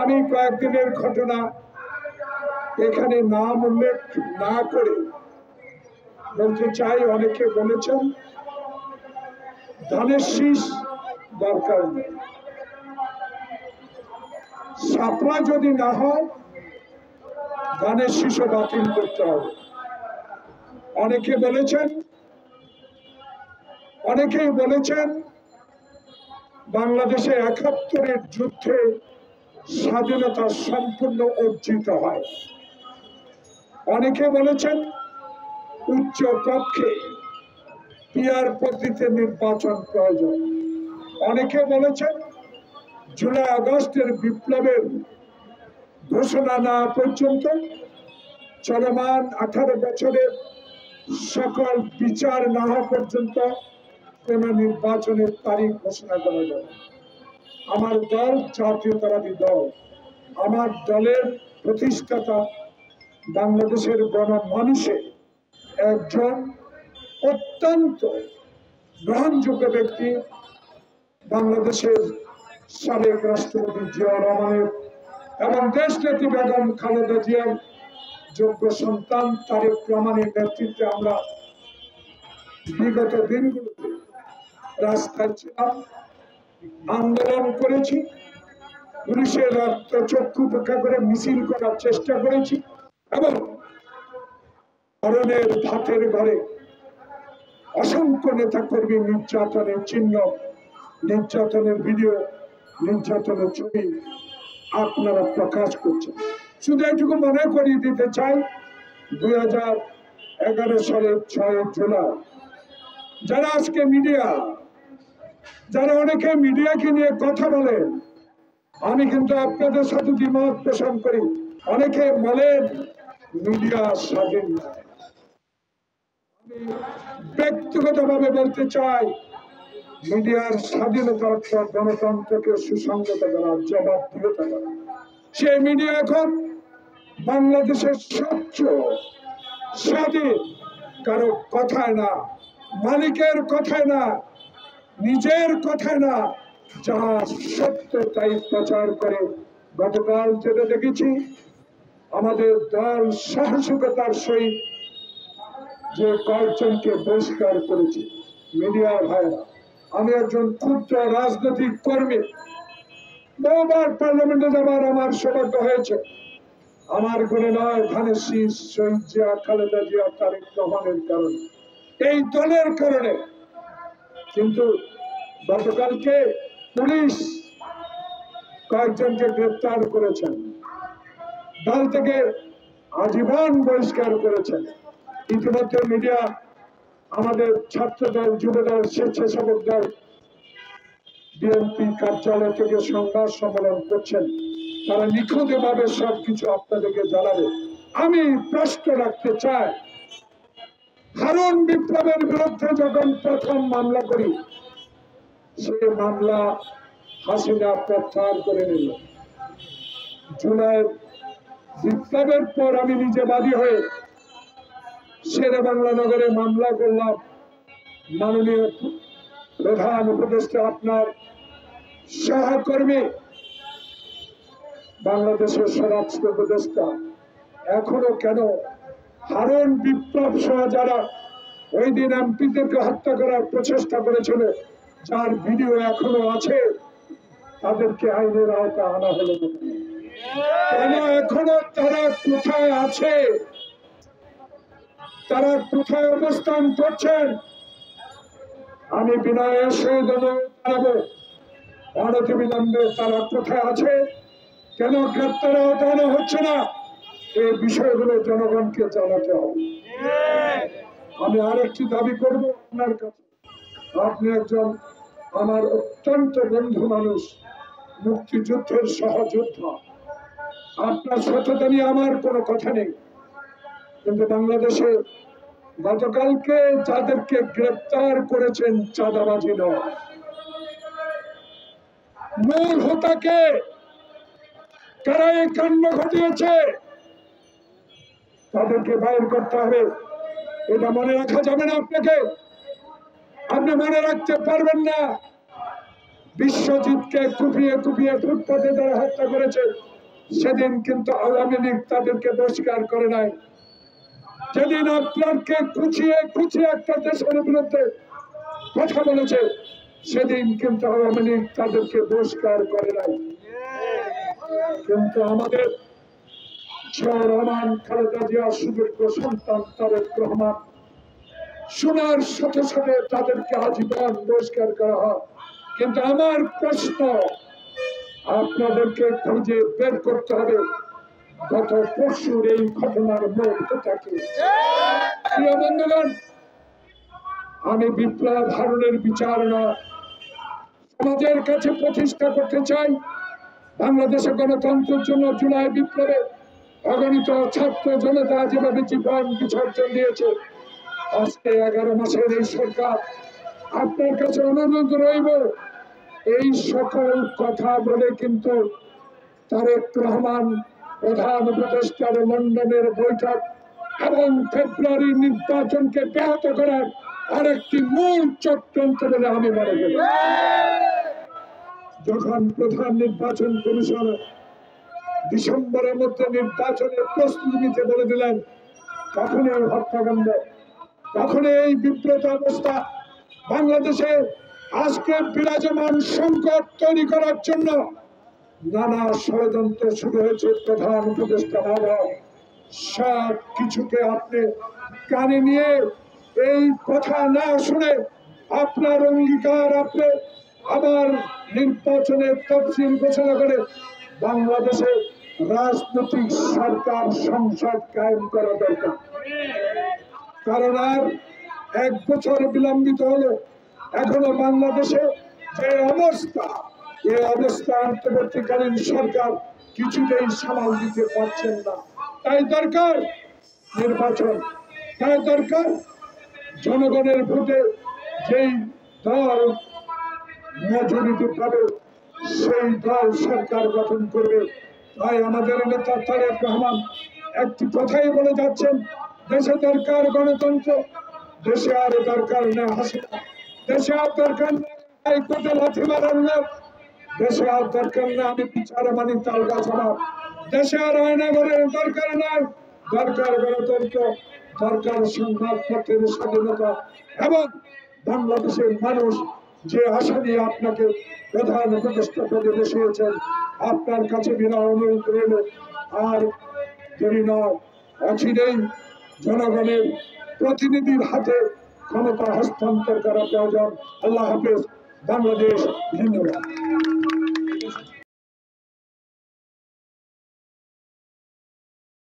আমি কয়েকদিনের ঘটনা এখানে নাম উল্লেখ না করে বলতে চাই। অনেকে বলেছেন ধানের শীষ দরকার নেই, সাপলা যদি না হয় ধানের শীষও বাতিল করতে হবে। অনেকেই বলেছেন বাংলাদেশে ৭১-এর যুদ্ধে স্বাধীনতা সম্পূর্ণ অর্জিত হয়। অনেকে বলেছেন উচ্চ কক্ষে পিআর পদ্ধতিতে নির্বাচন প্রয়োজন। অনেকে বলেছেন জুলাই আগস্টের বিপ্লবের ঘোষণা না পর্যন্ত চলমান 18 বছরের সকল বিচার না হওয়া পর্যন্ত কোন নির্বাচনের তারিখ ঘোষণা করা যাবে। আমার দল জাতীয়তাবাদী দল, আমার দলের প্রতিষ্ঠাতা বাংলাদেশের গণমানুষের একজন অত্যন্ত গ্রহণযোগ্য ব্যক্তি বাংলাদেশের সাবেক রাষ্ট্রপতি জিয়াউর রহমানের এবং দেশনেত্রী বেগম খালেদা জিয়ার যোগ্য সন্তান তারেক রহমানের নেতৃত্বে আমরা বিগত দিনগুলোতে রাস্তায় ছিলাম, আন্দোলন করেছি, পুলিশের রক্তচক্ষু উপেক্ষা করে মিছিল করার চেষ্টা করেছি এবং ধরনের ভাতের ঘরে অসংখ্য নেতা কর্মী নির্যাতনের চিহ্ন, নির্যাতনের ভিডিও, নির্যাতনের ছবি আপনারা প্রকাশ করছেন। শুধু এটুকু মনে করিয়ে দিতে চাই, 2011 সালের 6 জুলাই যারা আজকে যারা অনেকে মিডিয়াকে নিয়ে কথা বলেন, আমি কিন্তু আপনাদের সাথে দ্বিমত পোষণ করি। অনেকে বলেন মিডিয়া স্বাধীন নয়। আমি ব্যক্তিগতভাবে বলতে চাই, মিডিয়ার স্বাধীনতা অর্থ গণতন্ত্রকে সুসংগত করা, জবাবদিহিতা করা। সেই মিডিয়া এখন বাংলাদেশের সবচেয়ে স্বাধীন, কারো কথায় না, মালিকের কথায় না, নিজের কথায় না, যা সত্য তাই প্রচার করে। গতকাল যেটা দেখেছি, আমাদের দল সাহসিকতার সহিত যে কয়েকজনকে বহিষ্কার করেছে। মিডিয়ার ভাইরা, আমি একজন ক্ষুদ্র রাজনৈতিক কর্মী, বহুবার পার্লামেন্টে যাবার আমার সৌভাগ্য হয়েছে। আমার গুণে নয়, ধানের শীষ শহীদ জিয়া, খালেদা জিয়া, তারেক রহমানের কারণে, এই দলের কারণে। কিন্তু গতকালকে পুলিশ কয়েকজনকে গ্রেপ্তার করেছেন, দল থেকে আজীবন বহিষ্কার করেছেন। ইতিমধ্যে মিডিয়া, আমাদের ছাত্র দল, যুব দল, স্বেচ্ছাসেবক দল বিএনপি কার্যালয় থেকে সংবাদ সম্মেলন করছেন, তারা নিখুঁতভাবে সবকিছু আপনাদেরকে জানাবে। আমি প্রশ্ন রাখতে চাই, হারুন বিপ্লবের বিরুদ্ধে যখন প্রথম মামলা করি, সেই মামলা হাসিনা প্রত্যাহার করে নিল। জুলাই বিপ্লবের পর আমি নিজে বাদী হয়ে শেরে বাংলা নগরে মামলা করলাম। মাননীয় প্রধান উপদেষ্টা, আপনার সহকর্মী বাংলাদেশের স্বরাষ্ট্র উপদেষ্টা এখনো কেন হারুন বিপ্লব সহ যারা ওই দিন এমপিদেরকে হত্যা করার প্রচেষ্টা করেছিল, যার ভিডিও এখনো আছে, তাদেরকে আইনের আওতায় আনা হলো না কেন? এখনো তারা কোথায় আছে? তারা কোথায় অবস্থান করছেন? আমি বিনয়ের সহিত জানাবো, অনতিবিলম্বে তারা কোথায় আছে, কেন গ্রেপ্তার আওতানো হচ্ছে না, এই বিষয়গুলো জনগণকে জানাতে হবে। আমি আরেকটি দাবি করব আপনার কাছে, আপনি একজন আমার অত্যন্ত বন্ধু মানুষ, মুক্তিযুদ্ধের সহযোদ্ধা, আপনার সততা নিয়ে আমার কোনো কথা নেই, কিন্তু বাংলাদেশে গতকালকে যাদেরকে গ্রেপ্তার করেছেন চাঁদাবাজি নয়, মূল হোতাকে কারা এই কাণ্ড ঘটিয়েছে তাদেরকে বাইর করতে হবে। এটা মনে রাখা যাবে না। আপনি মনে রাখতে পারবেন না বিশ্বজিৎকে কুপিয়ে কুপিয়ে ফুটপাতে তারা হত্যা করেছে, সেদিন কিন্তু আওয়ামী লীগ তাদেরকে বহিষ্কার করে নাই। যেদিন আপনাকে কুচিয়ে কুচিয়ে একটা দেশের বিরুদ্ধে কথা বলেছে, সেদিন কিন্তু আওয়ামী লীগ তাদেরকে বহিষ্কার করে নাই। কিন্তু আমাদের জিয়াউর রহমান, খালেদা জিয়ার সুযোগ্য সন্তান তারেক রহমান শোনার সাথে সাথে তাদেরকে আজীবন বহিষ্কার করা হয়। কিন্তু আমার প্রশ্ন, আপনাদেরকে খুঁজে বের করতে হবে গত পরশুর এই ঘটনার মূল কোথাকে। প্রিয় বন্ধুগণ, আমি বিপ্লব হারুনের বিচার না সমাজের কাছে প্রতিষ্ঠা করতে চাই। বাংলাদেশে গণতন্ত্রের জন্য জুলাই বিপ্লবে অগণিত ছাত্র জনতা যেভাবে জীবন বিসর্জন দিয়েছে, আজকে 11 মাসের এই সরকার আপনার কাছে অনুরোধ রইব, এই সকল কথা বলে কিন্তু তারেক রহমান প্রধান উপদেষ্টার লন্ডনের বৈঠক এবং ফেব্রুয়ারি নির্বাচনকে ব্যাহত করার আরেকটি মূল চক্রান্ত বলে আমি মনে করি। যখন প্রধান নির্বাচন কমিশন ডিসেম্বরের মধ্যে নির্বাচনের প্রস্তুতি নিতে বলে দিলেন, তখন এই হত্যাকাণ্ড, তখন এই বিব্রত অবস্থা, বাংলাদেশে আজকে বিরাজমান সংকট তৈরি করার জন্য নানা ষড়যন্ত্র শুরু হয়েছে। প্রধান উপদেষ্টা মহোদয় সব কিছুকে আপনি কানে নিয়ে এই কথা না শুনে আপনার অঙ্গীকার, আপনি আবার নির্বাচনের তফসিল ঘোষণা করে বাংলাদেশে রাজনৈতিক সরকার সংসদ কায়েম করা দরকার। কারণ আর 1 বছর বিলম্বিত হলো, এখনো বাংলাদেশে যে অবস্থা, এই অবস্থা অন্তর্বর্তীকালীন সরকার কিছুতেই সামাল দিতে পারছেন না। তাই দরকার নির্বাচন, তাই দরকার জনগণের ভোটে যেই দল মেজরিটি পাবে সেই দল সরকার গঠন করবে। তাই আমাদের নেতা তারেক রহমান একটি কথাই বলে যাচ্ছেন, দেশে দরকার গণতন্ত্র, দেশে আর দরকার না হাসিনা, দেশে আর দরকার না হাইকোর্টে লাথি মারার লোক, দেশে আর দরকার না আমি বিচার মানি তাল গাছ আমার, দেশে আর আয়নাঘরের দরকার নাই, দরকার গণতন্ত্র, দরকার সংবাদপত্রের স্বাধীনতা। এবং বাংলাদেশের মানুষ যে আশা নিয়ে আপনাকে প্রধান উপদেষ্টা পদে বসিয়েছেন, আপনার কাছে বিনা অনুরোধ রইল, আর দেরি নয়, অচিরেই জনগণের প্রতিনিধির হাতে ক্ষমতা হস্তান্তর করা প্রয়োজন। আল্লাহ হাফেজ, বাংলাদেশ। ধন্যবাদ।